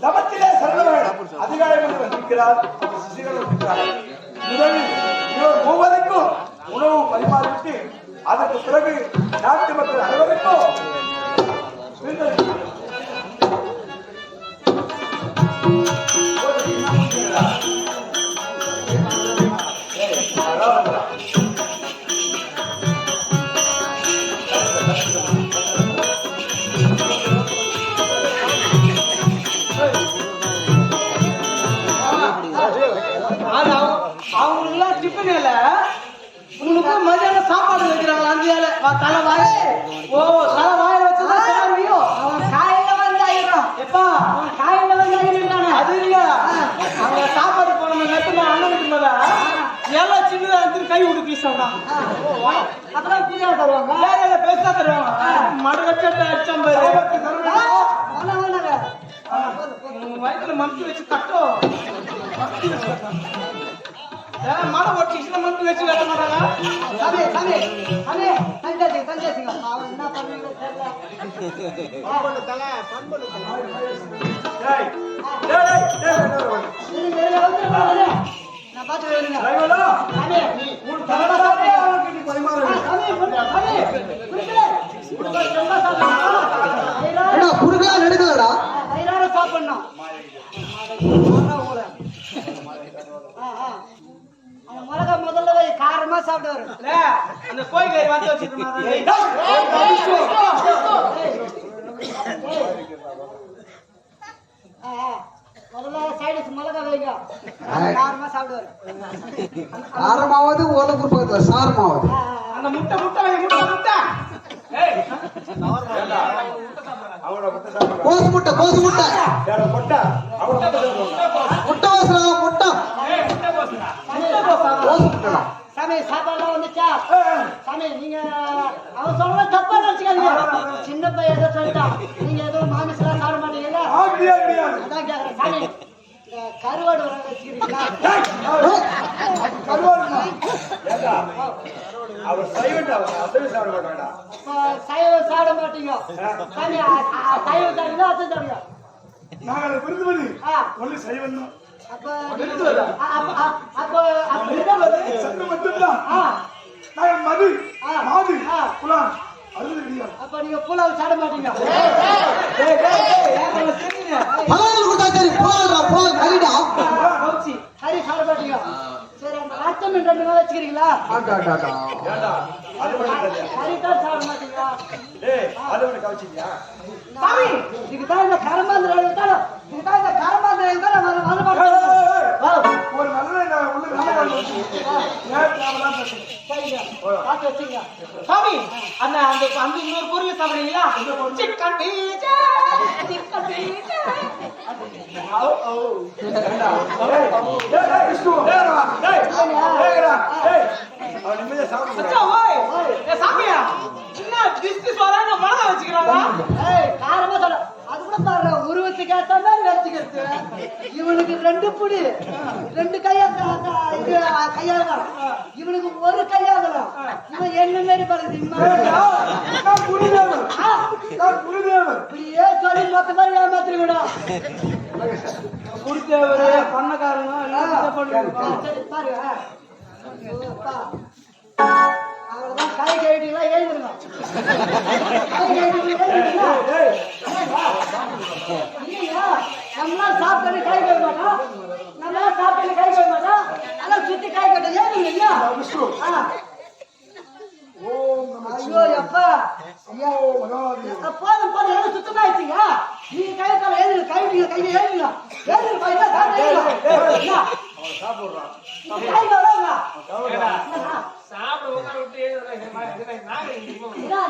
தவத்திலே சிறந்தவர்கள் அதிகாரம் வந்திருக்கிறார். முதலில் இவர் மூவருக்கும் உணவு பரிமாறிவிட்டு அதற்கு பிறகு நாட்டு மக்கள் அனைவருக்கும் அவங்களுக்குலாம் டிஃபன் இல்ல, உங்களுக்கு மதியானம் சாப்பாடு வைக்கிறாங்க. அந்த தலை வாய தலை வாயில வச்சுதான் சாப்பிடுவோம். அவன் காயில வந்து ஆயிடும். எப்பா அவன் காயில வந்து ஆயிடுறானே அது இல்ல. அவங்க சாப்பாடு போன நேரத்துல அண்ணன் வீட்டுல எல்லாம் சின்னதா இருந்து கை விட்டு பீசாதான். அப்புறம் புரியா தருவாங்க, வேற பேசா தருவாங்க. மடு வச்சு அடிச்சாம் வயிற்றுல மம்பி வச்சு கட்டும். மாட ஓட்டிச்சுல மம்பி வச்சு கட்ட மாட்டாங்க. என்ன பண்ணுவீங்க நான் பாத்து குறுக்கா நெடுக்கலடா சாப்பிடணும். அந்த மிளகா முதல்ல காரமா சாப்பிடுவாரு. அந்த கோயிலை வந்து வச்சிருக்காங்க. முதல்ல சைடு மிளகா வைங்க, காரமா சாப்பிடுவாரு. காரமாவது ஓலக்கூர் பக்கத்துல சாரமாவது. அந்த முட்டை முட்டை முட்டை முட்டை கோசு முட்டை கோசு முட்டை முட்டை சாமி சாப்பாடுலாம் வந்துச்சா? சாமி நீங்க அவன் சொல்ற தப்பா நினைச்சுக்காதீங்க. சின்ன பையன் ஏதோ சொல்லிட்டான், நீங்க ஏதோ மாமிசெல்லாம் சாப்பிட மாட்டீங்களா? அதான் கேக்குறேன். சாமி கருவாடு வர வச்சுக்கிறீங்களா? சைவம் சாப்பிட மாட்டீங்க சாமி. சைவம் சாப்பிடுங்க அத்தை சாப்பிடுங்க. நாங்கள் விருதுமதி ஒன்லி சைவம் தான். மது மாது புலான் அது கிடையாது. அப்ப நீங்க புலாவ் சாப்பிட மாட்டீங்க. ஹரி சாப்பிட மாட்டீங்க. சரி அந்த ரத்தம் 2 நாள் வச்சுக்கிறீங்களா? ஹரி தான் சாப்பிட மாட்டீங்களா? சாமி இதுக்கு தான் இந்த கரமாந்திர எழுத்தாலும் இதுக்கு தான் இந்த கரமாந்திர எழுத்தாலும் வர மாட்டேன். ஒரு நல்ல சாமி அந்த அந்த அந்த இன்னொரு பொருள் சாப்பிடுறீங்களா? Chicken pizza chicken pizza. சாமியா சின்ன டிஸ்டிஸ் வராங்க மனதை வச்சுக்கிறாங்க. காரமா சொல்ல அது கூட பாரு, உருவத்துக்கு ஏற்ற மாதிரி வச்சுக்கிறது. இவனுக்கு 2 புடி 2 கையாகலாம், இவனுக்கு 1 கையாகலாம். இவன் என்ன மாரி பழகுது இப்படியே சொல்லி மொத்த மாதிரி ஏமாத்திருக்கா. குடித்தவரு பண்ணக்காரங்க பாரு. அவ்வளவுதான். கை கழிட்டீங்களா? எழுதுருங்க. நம்மளா சாப்பிட்டு கை கழுவ மாட்டோம். நம்மளா சாப்பிட்டு கை கழுவ மாட்டோம். அதான் சுத்தி கை கட்ட ஏதுங்க இல்லையா? ஐயோ எப்பா ஐயா போதும் போதும் எல்லாம் சுத்தமா ஆயிடுச்சுங்க. நீங்க கை கால எழுதுங்க, கைவிடுங்க, கையை எழுதுங்க, எழுதுங்க பையனா சாப்பிடுறா கை கழுவுங்க.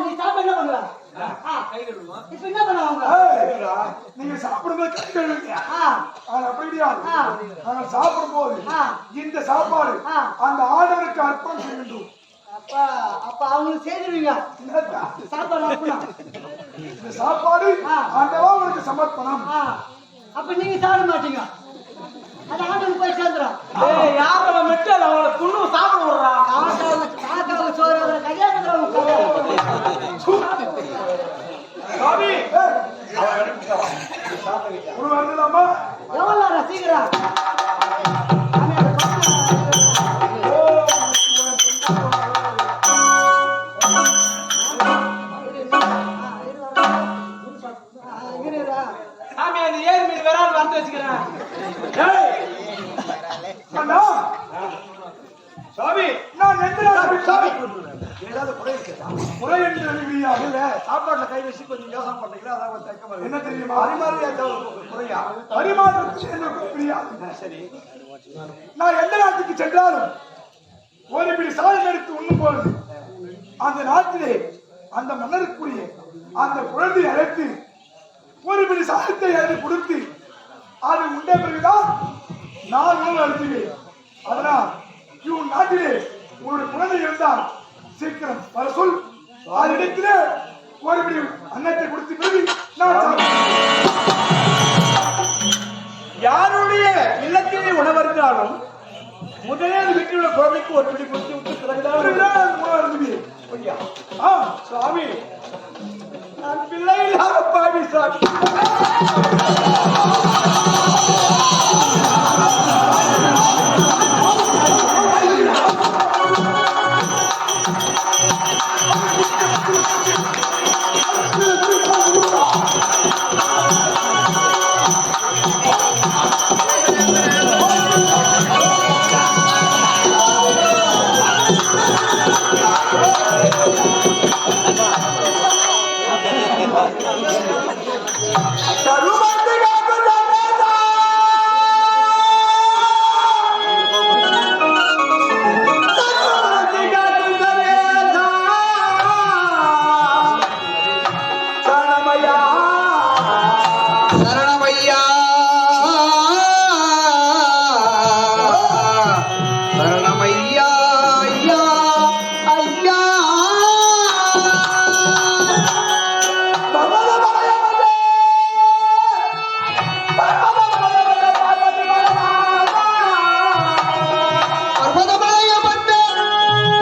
நீ சாப்பிட என்ன பண்ணுவ? இப்ப என்ன பண்ணுவாங்க? நீங்க சாப்பிடும்போது கை கழுவுங்க. அப்படி கிடையாது. நாங்கள் சாப்பிடும் போது இந்த சாப்பாடு அந்த ஆண்டவருக்கு அர்ப்பணம் செய்கின்றோம். அப்ப அவங்களுக்கு செய்திருவீங்க சாப்பாடு அர்ப்பணம். இந்த சாப்பாடு ஆண்டவா உங்களுக்கு சமர்ப்பணம். அப்ப நீங்க சாப்பிட மாட்டீங்க, அது ஆண்டவனுக்கு போய் சேர்ந்துடும். யாரோட மெட்டல் அவங்கள குழு சாப்பிட விடுறா. காக்காவுக்கு சோறு கல்யாணம் ஒரு வரலாமா? எவ்வளோ ரசிக்கிறா சாமி அந்த ஏழு மீன் விரால் வந்து வச்சுக்கிறேன். அண்ணா, சாமி நான் எந்த நாட்டுக்கு சாமி ஏதாவது குறை இருக்கா? முறை என்று எழுதியா? இல்ல சாப்பாட்டுல கை வச்சு கொஞ்சம் யோசனை பண்றீங்களா? அதான் ஒரு தயக்கமா இருக்கு. என்ன தெரியுமா? பரிமாறியா குறையா? பரிமாற்றத்துக்கு எனக்கு புரியாது. சரி நான் எந்த நாட்டுக்கு சென்றாலும் ஒரு பிடி சாதம் எடுத்து உண்ணும் பொழுது அந்த நாட்டிலே அந்த மன்னருக்குரிய அந்த குழந்தையை அழைத்து ஒரு பிடி சாதத்தை எடுத்து கொடுத்து அது உண்ட பிறகுதான் நான் உணவு அளித்துவேன். அதனால் இவன் நாட்டிலே ஒரு குழந்தை இருந்தால் சீக்கிரம் வர சொல். அதனிடத்திலே ஒரு பிடி அன்னத்தை கொடுத்து பிறகு நான் சாப்பிடுவேன். யாருடைய இல்லத்திலே உணவருந்தாலும் முதலில் வீட்டிலுள்ள குழந்தைக்கு ஒரு பிடி கொடுத்து விட்டு பிறகுதான் பிறகுதான் உணவு அருந்துவேன். ஐயா, ஆ, சாமி நான் பிள்ளை இல்லாத பாவி சாமி. சரணமையா சரணமையா ஐயா ஐயா பர்வதமலைய பட்ட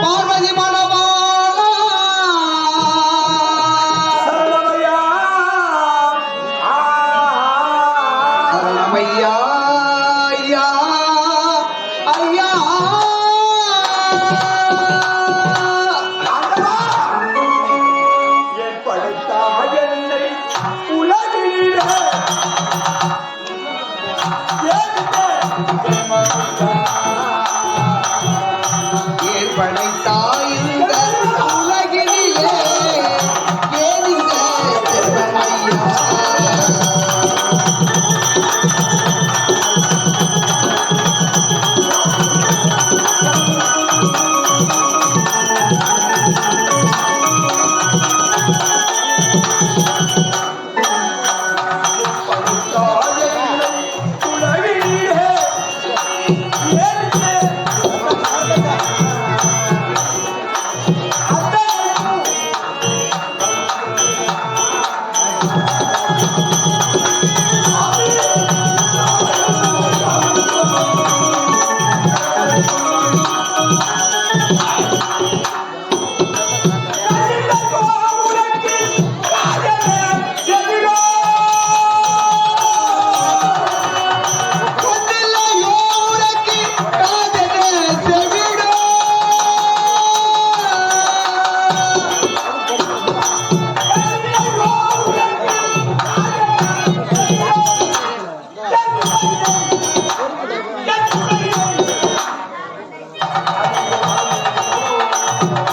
பார்வதி மணவாளா சரணமையா ஐயா ஐயா என் படைத்தாய் என்னை உலகிலே ஏற்படைத்தாய் இந்த உலகினிலே ஏன் இந்த ஜென்மமையா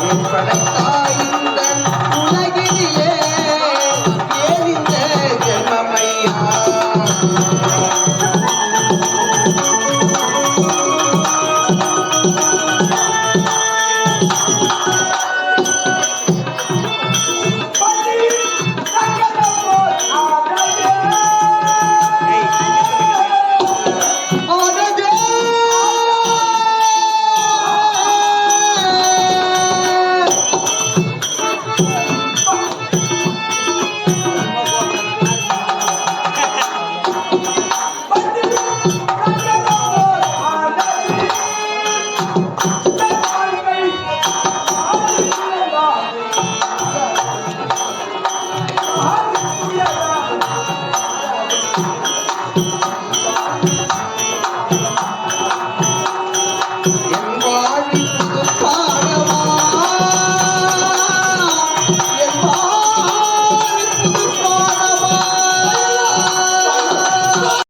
ஏற்படைத்தாய் இந்த உலகினிலே ஏன் இந்த ஜென்மமையா